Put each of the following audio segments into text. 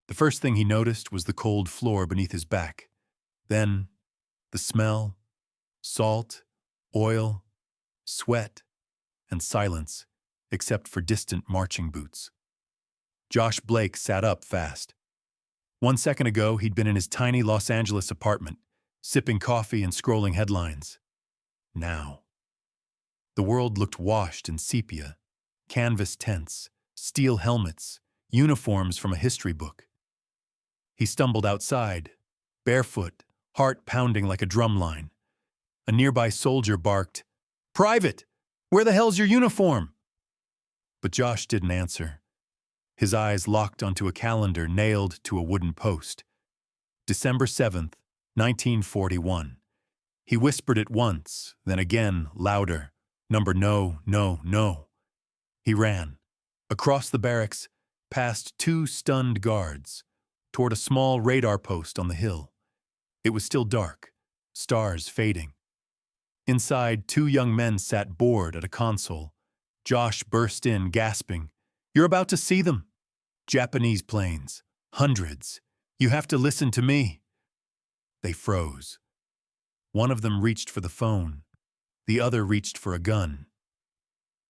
The first thing he noticed was the cold floor beneath his back. Then, the smell, salt, oil, sweat, and silence, except for distant marching boots. Josh Blake sat up fast. 1 second ago, he'd been in his tiny Los Angeles apartment, sipping coffee and scrolling headlines. Now, the world looked washed in sepia, canvas tents, steel helmets, uniforms from a history book. He stumbled outside, barefoot, heart pounding like a drumline. A nearby soldier barked, "Private! Where the hell's your uniform?" But Josh didn't answer. His eyes locked onto a calendar nailed to a wooden post. December 7th, 1941. He whispered it once, then again, louder. Number no, no, no. He ran. Across the barracks, past 2 stunned guards, toward a small radar post on the hill. It was still dark, stars fading. Inside, 2 young men sat bored at a console. Josh burst in, gasping, "You're about to see them. Japanese planes. Hundreds. You have to listen to me." They froze. One of them reached for the phone. The other reached for a gun.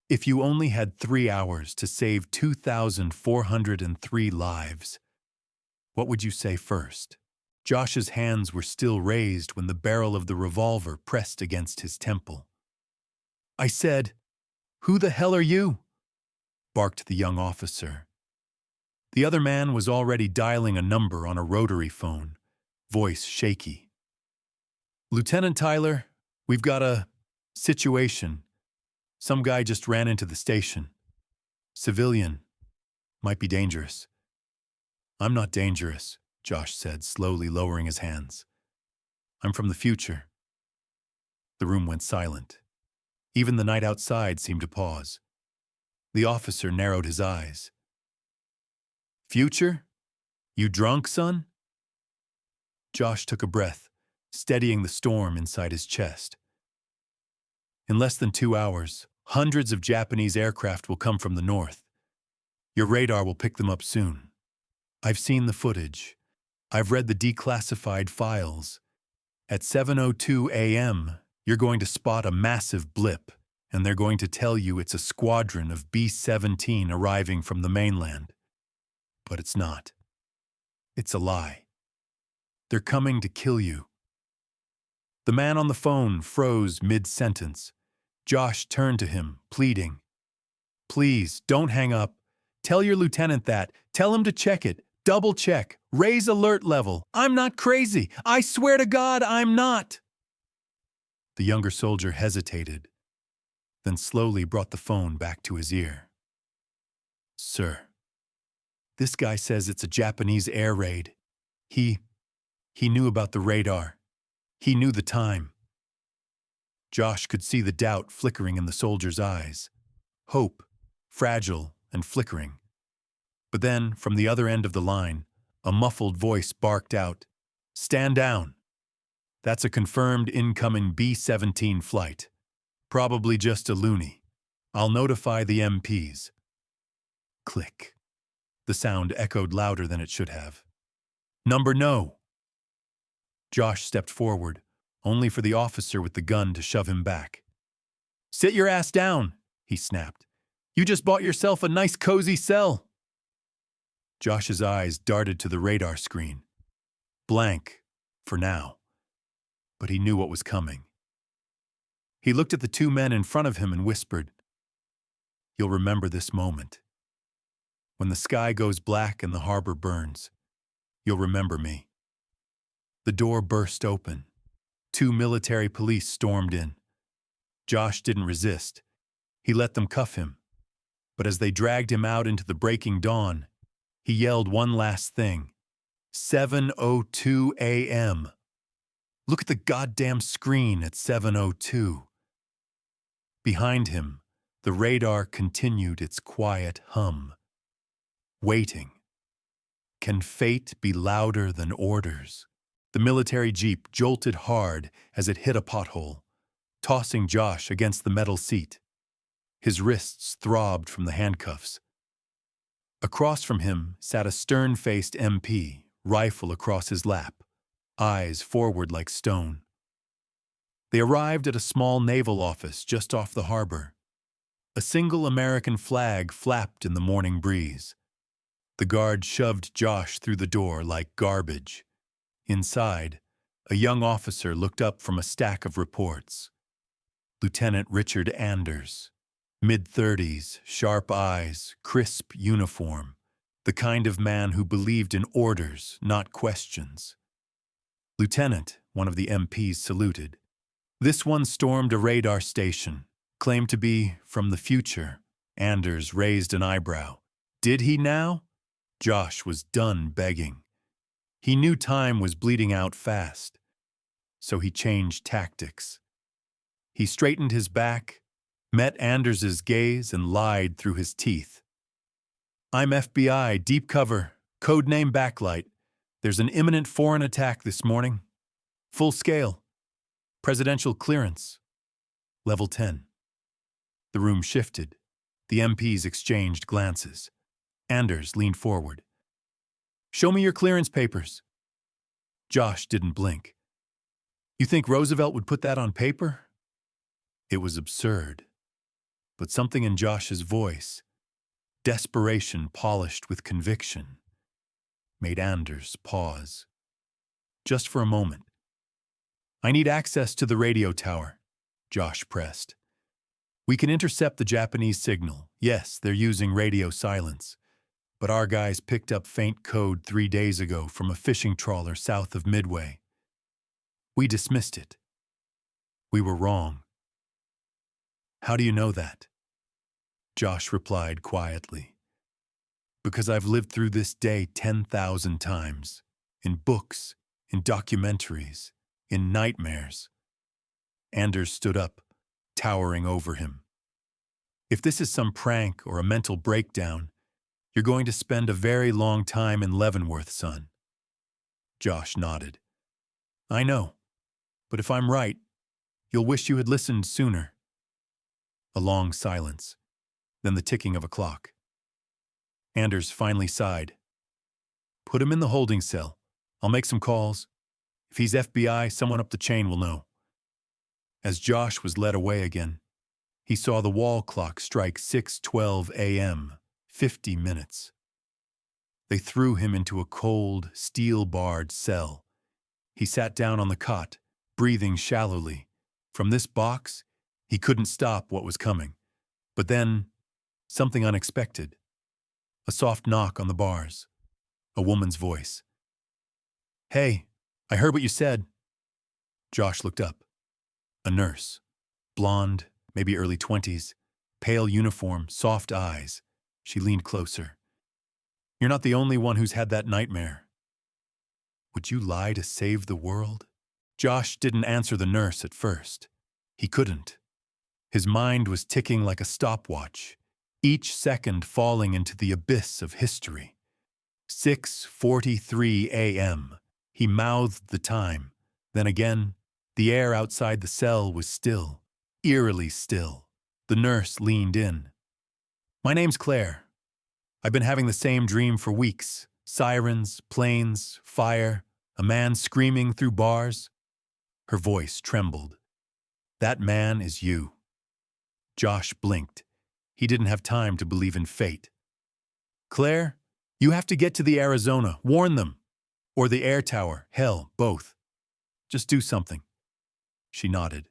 If you only had 3 hours to save 2,403 lives, what would you say first? Josh's hands were still raised when the barrel of the revolver pressed against his temple. "I said, 'Who the hell are you?'" barked the young officer. The other man was already dialing a number on a rotary phone, voice shaky. "Lieutenant Tyler, we've got a situation. Some guy just ran into the station. Civilian. Might be dangerous." "I'm not dangerous," Josh said, slowly lowering his hands. "I'm from the future." The room went silent. Even the night outside seemed to pause. The officer narrowed his eyes. "Future? You drunk, son?" Josh took a breath, steadying the storm inside his chest. "In less than 2 hours, hundreds of Japanese aircraft will come from the north. Your radar will pick them up soon. I've seen the footage. I've read the declassified files. At 7:02 a.m., you're going to spot a massive blip, and they're going to tell you it's a squadron of B-17 arriving from the mainland. But it's not. It's a lie. They're coming to kill you." The man on the phone froze mid-sentence. Josh turned to him, pleading, "Please, don't hang up. Tell your lieutenant that. Tell him to check it. Double check. Raise alert level. I'm not crazy. I swear to God, I'm not." The younger soldier hesitated, then slowly brought the phone back to his ear. "Sir, this guy says it's a Japanese air raid. He knew about the radar. He knew the time." Josh could see the doubt flickering in the soldier's eyes. Hope, fragile and flickering. But then, from the other end of the line, a muffled voice barked out, "Stand down. That's a confirmed incoming B-17 flight. Probably just a loony. I'll notify the MPs." Click. The sound echoed louder than it should have. "Number no." Josh stepped forward, only for the officer with the gun to shove him back. "Sit your ass down," he snapped. "You just bought yourself a nice cozy cell." Josh's eyes darted to the radar screen. Blank, for now. But he knew what was coming. He looked at the 2 men in front of him and whispered, "You'll remember this moment. When the sky goes black and the harbor burns, you'll remember me." The door burst open. 2 military police stormed in. Josh didn't resist. He let them cuff him. But as they dragged him out into the breaking dawn, he yelled one last thing. 7:02 a.m. Look at the goddamn screen at 7:02. Behind him, the radar continued its quiet hum. Waiting. Can fate be louder than orders? The military jeep jolted hard as it hit a pothole, tossing Josh against the metal seat. His wrists throbbed from the handcuffs. Across from him sat a stern-faced MP, rifle across his lap, eyes forward like stone. They arrived at a small naval office just off the harbor. A single American flag flapped in the morning breeze. The guard shoved Josh through the door like garbage. Inside, a young officer looked up from a stack of reports. Lieutenant Richard Anders, mid-30s, sharp eyes, crisp uniform, the kind of man who believed in orders, not questions. Lieutenant, one of the MPs saluted. This one stormed a radar station, claimed to be from the future. Anders raised an eyebrow. Did he now? Josh was done begging. He knew time was bleeding out fast, so he changed tactics. He straightened his back, met Anders's gaze, and lied through his teeth. I'm FBI, deep cover, codename Backlight. There's an imminent foreign attack this morning. Full scale. Presidential clearance. Level 10. The room shifted. The MPs exchanged glances. Anders leaned forward. Show me your clearance papers. Josh didn't blink. You think Roosevelt would put that on paper? It was absurd. But something in Josh's voice, desperation polished with conviction, made Anders pause. Just for a moment. I need access to the radio tower, Josh pressed. We can intercept the Japanese signal. Yes, they're using radio silence. But our guys picked up faint code 3 days ago from a fishing trawler south of Midway. We dismissed it. We were wrong. How do you know that? Josh replied quietly. Because I've lived through this day 10,000 times. In books, in documentaries, in nightmares. Anders stood up, towering over him. If this is some prank or a mental breakdown, you're going to spend a very long time in Leavenworth, son. Josh nodded. I know, but if I'm right, you'll wish you had listened sooner. A long silence, then the ticking of a clock. Anders finally sighed. Put him in the holding cell. I'll make some calls. If he's FBI, someone up the chain will know. As Josh was led away again, he saw the wall clock strike 6:12 a.m., 50 minutes. They threw him into a cold, steel-barred cell. He sat down on the cot, breathing shallowly. From this box, he couldn't stop what was coming. But then, something unexpected. A soft knock on the bars. A woman's voice. Hey, I heard what you said. Josh looked up. A nurse. Blonde, maybe early 20s. Pale uniform, soft eyes. She leaned closer. You're not the only one who's had that nightmare. Would you lie to save the world? Josh didn't answer the nurse at first. He couldn't. His mind was ticking like a stopwatch, each second falling into the abyss of history. 6:43 a.m. He mouthed the time. Then again, the air outside the cell was still, eerily still. The nurse leaned in. My name's Claire. I've been having the same dream for weeks. Sirens, planes, fire, a man screaming through bars. Her voice trembled. That man is you. Josh blinked. He didn't have time to believe in fate. Claire, you have to get to the Arizona. Warn them. Or the air tower. Hell, both. Just do something. She nodded.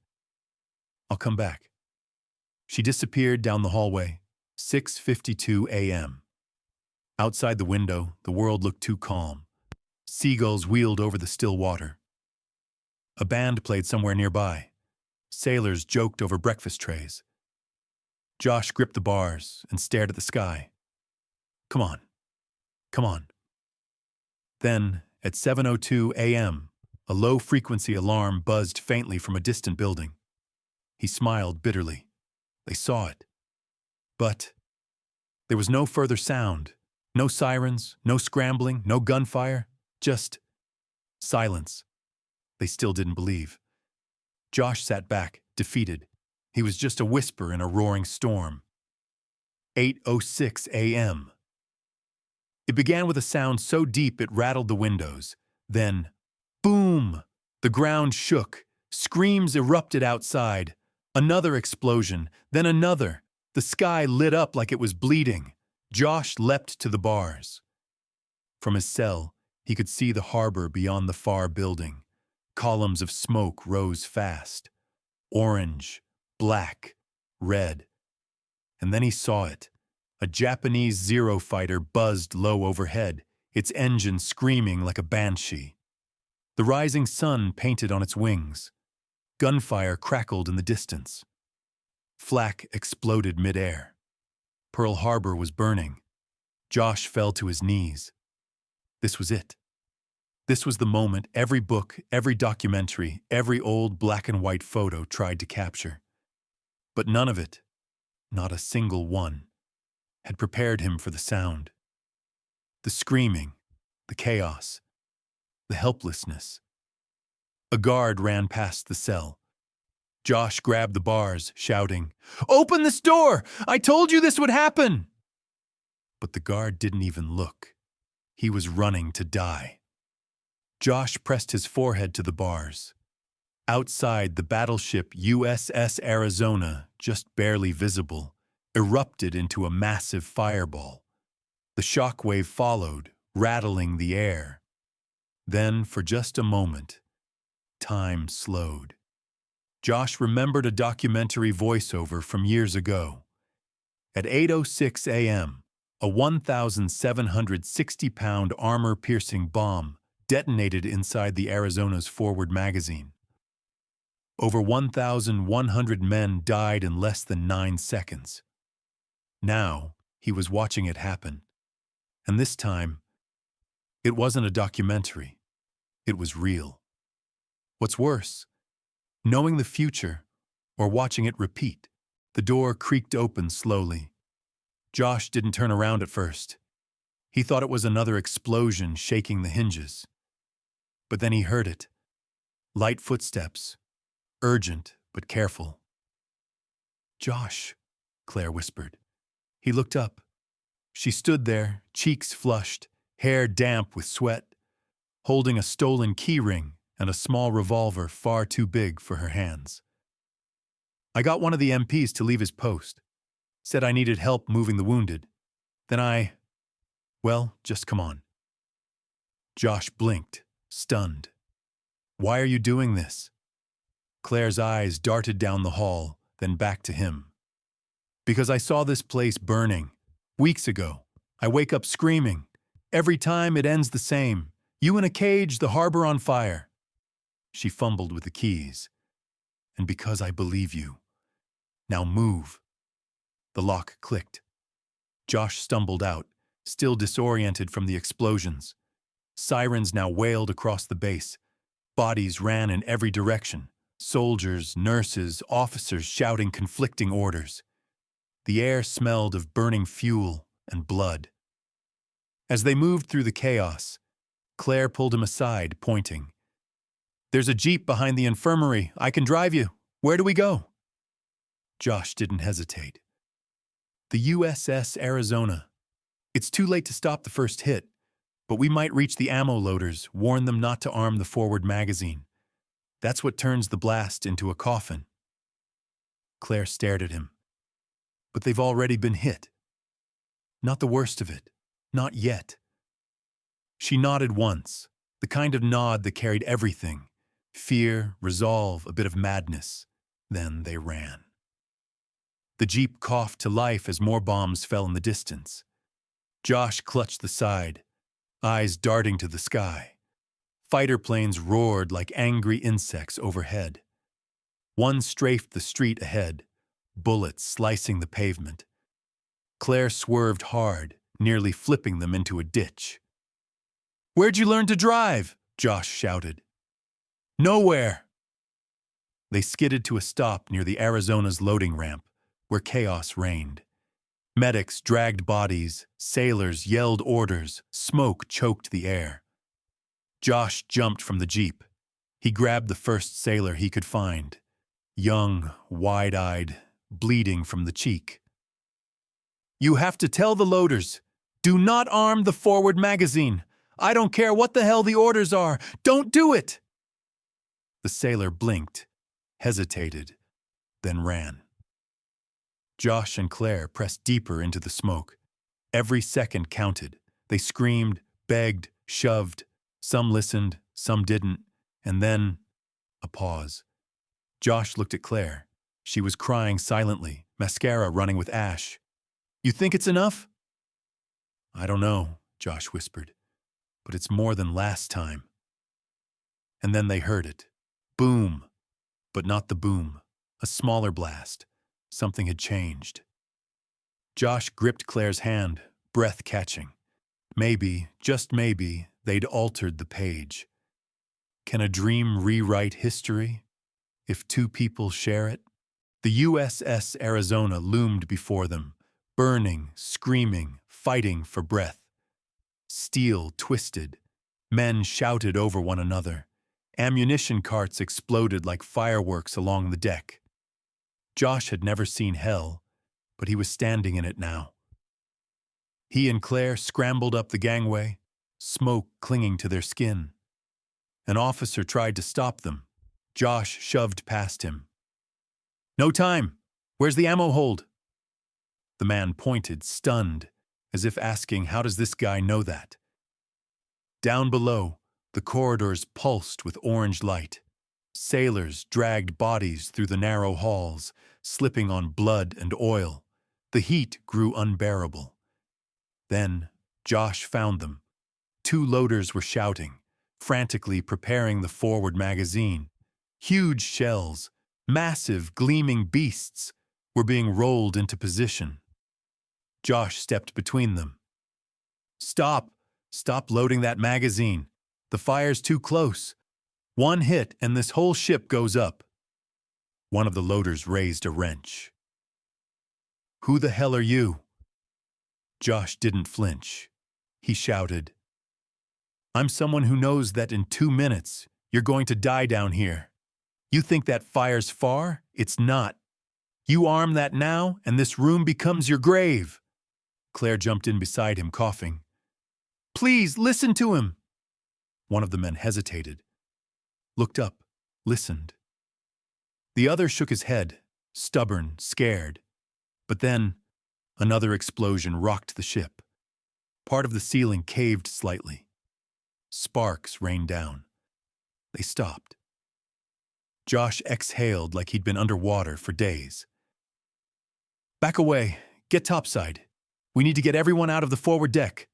I'll come back. She disappeared down the hallway. 6:52 a.m. Outside the window, the world looked too calm. Seagulls wheeled over the still water. A band played somewhere nearby. Sailors joked over breakfast trays. Josh gripped the bars and stared at the sky. Come on. Come on. Then, at 7:02 a.m., a low-frequency alarm buzzed faintly from a distant building. He smiled bitterly. They saw it. But there was no further sound. No sirens, no scrambling, no gunfire. Just silence. They still didn't believe. Josh sat back, defeated. He was just a whisper in a roaring storm. 8:06 a.m. It began with a sound so deep it rattled the windows. Then, boom! The ground shook. Screams erupted outside. Another explosion, then another. The sky lit up like it was bleeding. Josh leapt to the bars. From his cell, he could see the harbor beyond the far building. Columns of smoke rose fast. Orange, black, red. And then he saw it. A Japanese Zero fighter buzzed low overhead, its engine screaming like a banshee. The rising sun painted on its wings. Gunfire crackled in the distance. Flak exploded midair. Pearl Harbor was burning. Josh fell to his knees. This was it. This was the moment every book, every documentary, every old black and white photo tried to capture. But none of it, not a single one, had prepared him for the sound. The screaming, the chaos, the helplessness. A guard ran past the cell. Josh grabbed the bars, shouting, "Open this door! I told you this would happen!" But the guard didn't even look. He was running to die. Josh pressed his forehead to the bars. Outside, the battleship USS Arizona, just barely visible, erupted into a massive fireball. The shockwave followed, rattling the air. Then, for just a moment, time slowed. Josh remembered a documentary voiceover from years ago. At 8:06 a.m., a 1,760-pound armor-piercing bomb detonated inside the Arizona's forward magazine. Over 1,100 men died in less than 9 seconds. Now, he was watching it happen. And this time, it wasn't a documentary. It was real. What's worse, knowing the future or watching it repeat, the door creaked open slowly. Josh didn't turn around at first. He thought it was another explosion shaking the hinges. But then he heard it. Light footsteps, urgent but careful. "Josh," Claire whispered. He looked up. She stood there, cheeks flushed, hair damp with sweat, holding a stolen key ring and a small revolver far too big for her hands. "I got one of the MPs to leave his post. Said I needed help moving the wounded. Then well, just come on." Josh blinked, stunned. "Why are you doing this?" Claire's eyes darted down the hall, then back to him. "Because I saw this place burning. Weeks ago. I wake up screaming. Every time it ends the same. You in a cage, the harbor on fire." She fumbled with the keys. "And because I believe you. Now move." The lock clicked. Josh stumbled out, still disoriented from the explosions. Sirens now wailed across the base. Bodies ran in every direction. Soldiers, nurses, officers shouting conflicting orders. The air smelled of burning fuel and blood. As they moved through the chaos, Claire pulled him aside, pointing. "There's a jeep behind the infirmary. I can drive you. Where do we go?" Josh didn't hesitate. "The USS Arizona. It's too late to stop the first hit, but we might reach the ammo loaders, warn them not to arm the forward magazine. That's what turns the blast into a coffin." Claire stared at him. "But they've already been hit." "Not the worst of it. Not yet." She nodded once, the kind of nod that carried everything: fear, resolve, a bit of madness. Then they ran. The jeep coughed to life as more bombs fell in the distance. Josh clutched the side, eyes darting to the sky. Fighter planes roared like angry insects overhead. One strafed the street ahead, bullets slicing the pavement. Claire swerved hard, nearly flipping them into a ditch. "Where'd you learn to drive?" Josh shouted. "Nowhere." They skidded to a stop near the Arizona's loading ramp, where chaos reigned. Medics dragged bodies, sailors yelled orders, smoke choked the air. Josh jumped from the jeep. He grabbed the first sailor he could find, young, wide-eyed, bleeding from the cheek. "You have to tell the loaders. Do not arm the forward magazine. I don't care what the hell the orders are. Don't do it! The sailor blinked, hesitated, then ran. Josh and Claire pressed deeper into the smoke. Every second counted. They screamed, begged, shoved. Some listened, some didn't, and then a pause. Josh looked at Claire. She was crying silently, mascara running with ash. You think it's enough? I don't know, Josh whispered, but it's more than last time. And then they heard it. Boom. But not the boom. A smaller blast. Something had changed. Josh gripped Claire's hand, breath catching. Maybe, just maybe, they'd altered the page. Can a dream rewrite history if two people share it? The USS Arizona loomed before them, burning, screaming, fighting for breath. Steel twisted. Men shouted over one another. Ammunition carts exploded like fireworks along the deck. Josh had never seen hell, but he was standing in it now. He and Claire scrambled up the gangway, smoke clinging to their skin. An officer tried to stop them. Josh shoved past him. No time! Where's the ammo hold? The man pointed, stunned, as if asking, how does this guy know that? Down below, the corridors pulsed with orange light. Sailors dragged bodies through the narrow halls, slipping on blood and oil. The heat grew unbearable. Then Josh found them. Two loaders were shouting, frantically preparing the forward magazine. Huge shells, massive, gleaming beasts, were being rolled into position. Josh stepped between them. Stop! Stop loading that magazine. The fire's too close. One hit and this whole ship goes up. One of the loaders raised a wrench. Who the hell are you? Josh didn't flinch. He shouted, I'm someone who knows that in 2 minutes you're going to die down here. You think that fire's far? It's not. You arm that now and this room becomes your grave. Claire jumped in beside him, coughing. Please, listen to him. One of the men hesitated, looked up, listened. The other shook his head, stubborn, scared. But then, another explosion rocked the ship. Part of the ceiling caved slightly. Sparks rained down. They stopped. Josh exhaled like he'd been underwater for days. Back away. Get topside. We need to get everyone out of the forward deck.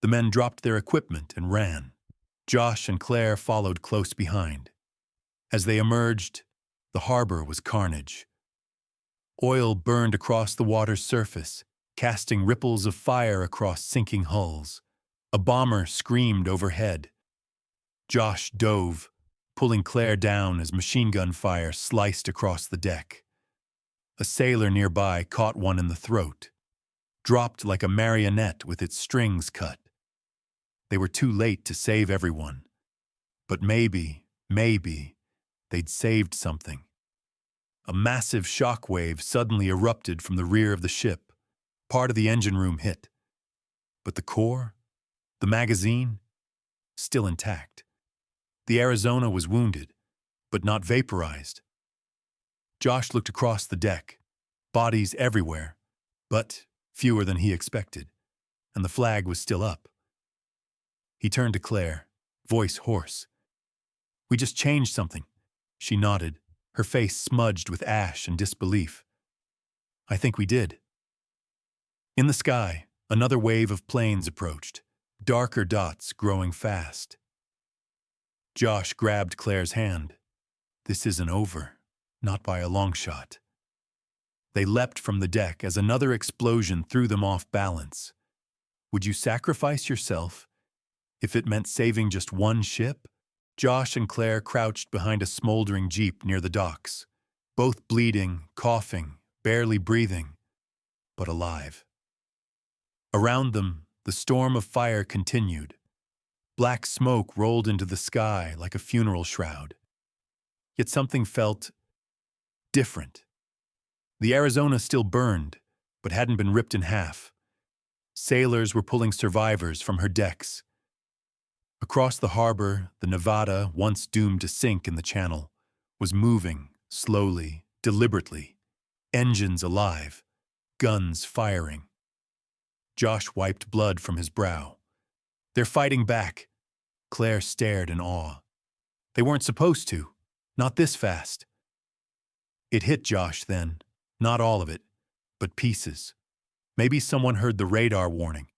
The men dropped their equipment and ran. Josh and Claire followed close behind. As they emerged, the harbor was carnage. Oil burned across the water's surface, casting ripples of fire across sinking hulls. A bomber screamed overhead. Josh dove, pulling Claire down as machine gun fire sliced across the deck. A sailor nearby caught one in the throat, dropped like a marionette with its strings cut. They were too late to save everyone. But maybe, they'd saved something. A massive shock wave suddenly erupted from the rear of the ship. Part of the engine room hit. But the core, the magazine, still intact. The Arizona was wounded, but not vaporized. Josh looked across the deck. Bodies everywhere, but fewer than he expected, and the flag was still up. He turned to Claire, voice hoarse. We just changed something. She nodded, her face smudged with ash and disbelief. I think we did. In the sky, another wave of planes approached, darker dots growing fast. Josh grabbed Claire's hand. This isn't over, not by a long shot. They leapt from the deck as another explosion threw them off balance. Would you sacrifice yourself if it meant saving just one ship? Josh and Claire crouched behind a smoldering jeep near the docks, both bleeding, coughing, barely breathing, but alive. Around them, the storm of fire continued. Black smoke rolled into the sky like a funeral shroud. Yet something felt different. The Arizona still burned, but hadn't been ripped in half. Sailors were pulling survivors from her decks. Across the harbor, the Nevada, once doomed to sink in the channel, was moving, slowly, deliberately, engines alive, guns firing. Josh wiped blood from his brow. "They're fighting back." Claire stared in awe. "They weren't supposed to. Not this fast." It hit Josh then. Not all of it, but pieces. Maybe someone heard the radar warning.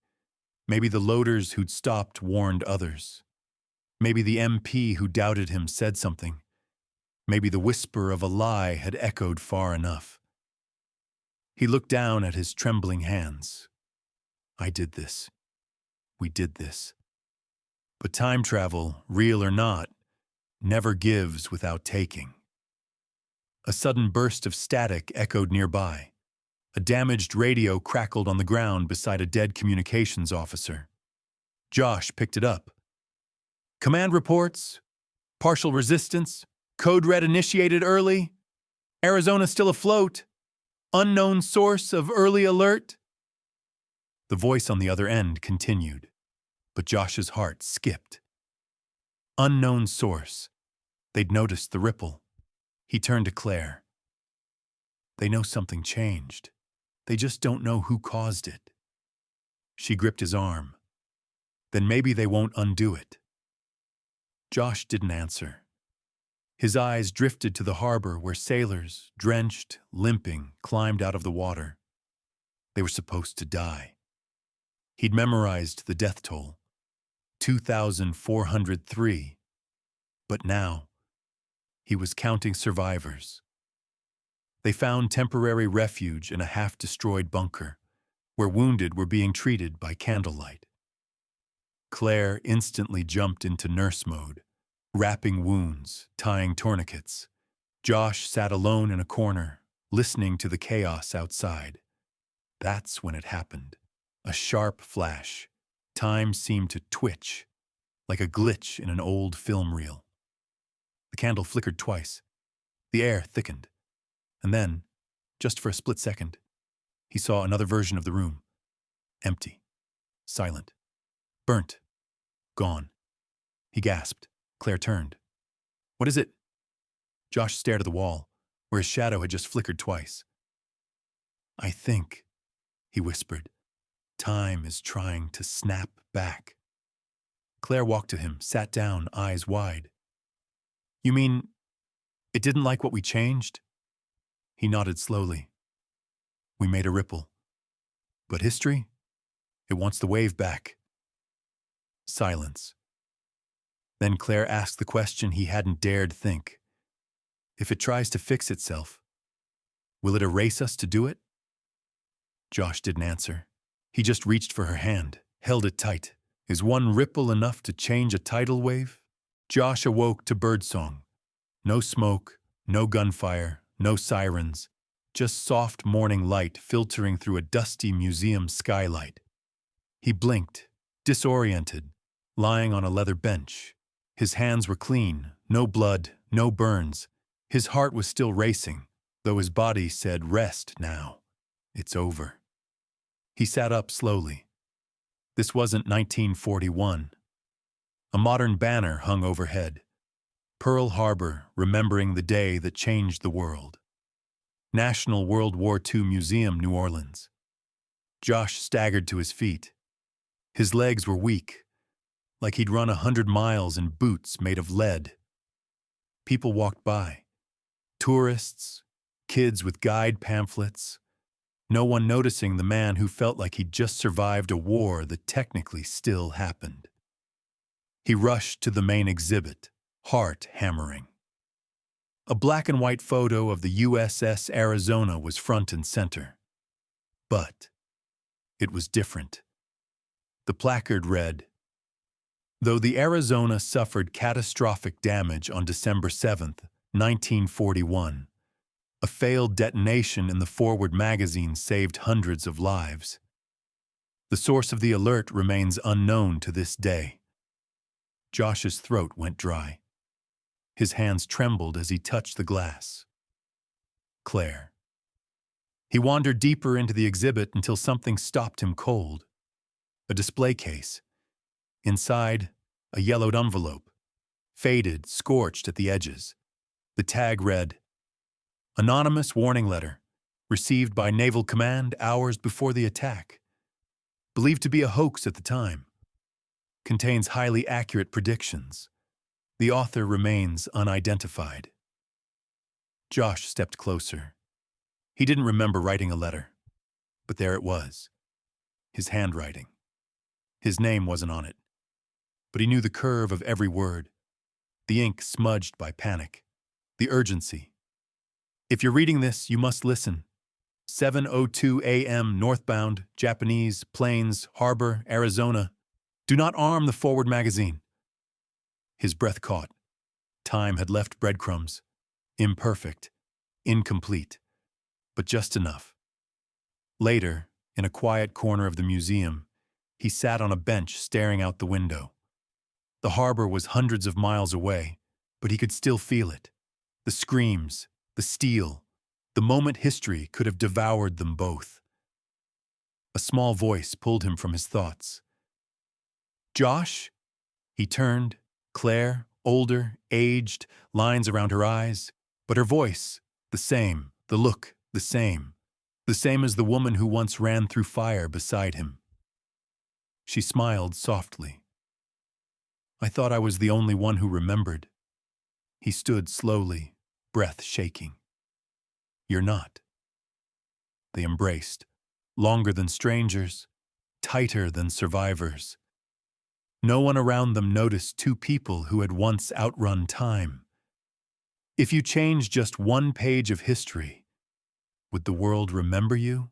Maybe the loaders who'd stopped warned others. Maybe the MP who doubted him said something. Maybe the whisper of a lie had echoed far enough. He looked down at his trembling hands. "I did this. We did this." But time travel, real or not, never gives without taking. A sudden burst of static echoed nearby. A damaged radio crackled on the ground beside a dead communications officer. Josh picked it up. "Command reports. Partial resistance. Code red initiated early. Arizona still afloat. Unknown source of early alert." The voice on the other end continued, but Josh's heart skipped. Unknown source. They'd noticed the ripple. He turned to Claire. "They know something changed. They just don't know who caused it." She gripped his arm. "Then maybe they won't undo it." Josh didn't answer. His eyes drifted to the harbor where sailors, drenched, limping, climbed out of the water. They were supposed to die. He'd memorized the death toll, 2,403. But now, he was counting survivors. They found temporary refuge in a half-destroyed bunker, where wounded were being treated by candlelight. Claire instantly jumped into nurse mode, wrapping wounds, tying tourniquets. Josh sat alone in a corner, listening to the chaos outside. That's when it happened. A sharp flash. Time seemed to twitch, like a glitch in an old film reel. The candle flickered twice. The air thickened. And then, just for a split second, he saw another version of the room. Empty. Silent. Burnt. Gone. He gasped. Claire turned. "What is it?" Josh stared at the wall, where his shadow had just flickered twice. "I think," he whispered, "time is trying to snap back." Claire walked to him, sat down, eyes wide. "You mean, it didn't like what we changed?" He nodded slowly. "We made a ripple. But history? It wants the wave back." Silence. Then Claire asked the question he hadn't dared think. "If it tries to fix itself, will it erase us to do it?" Josh didn't answer. He just reached for her hand, held it tight. Is one ripple enough to change a tidal wave? Josh awoke to birdsong. No smoke, no gunfire, no sirens, just soft morning light filtering through a dusty museum skylight. He blinked, disoriented, lying on a leather bench. His hands were clean, no blood, no burns. His heart was still racing, though his body said, "Rest now. It's over." He sat up slowly. This wasn't 1941. A modern banner hung overhead. Pearl Harbor, remembering the day that changed the world. National World War II Museum, New Orleans. Josh staggered to his feet. His legs were weak, like he'd run 100 miles in boots made of lead. People walked by. Tourists, kids with guide pamphlets. No one noticing the man who felt like he'd just survived a war that technically still happened. He rushed to the main exhibit, heart hammering. A black and white photo of the USS Arizona was front and center. But it was different. The placard read, "Though the Arizona suffered catastrophic damage on December 7th, 1941, a failed detonation in the forward magazine saved hundreds of lives. The source of the alert remains unknown to this day." Josh's throat went dry. His hands trembled as he touched the glass. Claire. He wandered deeper into the exhibit until something stopped him cold. a display case. Inside, a yellowed envelope, faded, scorched at the edges. The tag read, "Anonymous warning letter, received by Naval Command hours before the attack. Believed to be a hoax at the time. Contains highly accurate predictions. The author remains unidentified." Josh stepped closer. He didn't remember writing a letter, but there it was. His handwriting. His name wasn't on it, but he knew the curve of every word, the ink smudged by panic, the urgency. "If you're reading this, you must listen. 7:02 a.m. northbound, Japanese, Plains, Harbor, Arizona. Do not arm the forward magazine." His breath caught. Time had left breadcrumbs. Imperfect, incomplete, but just enough. Later, in a quiet corner of the museum, he sat on a bench staring out the window. The harbor was hundreds of miles away, but he could still feel it. The screams, the steel, the moment history could have devoured them both. A small voice pulled him from his thoughts. "Josh?" He turned. Claire, older, aged, lines around her eyes, but her voice, the same, the look, the same as the woman who once ran through fire beside him. She smiled softly. "I thought I was the only one who remembered." He stood slowly, breath shaking. "You're not." They embraced, longer than strangers, tighter than survivors. No one around them noticed two people who had once outrun time. If you change just one page of history, would the world remember you?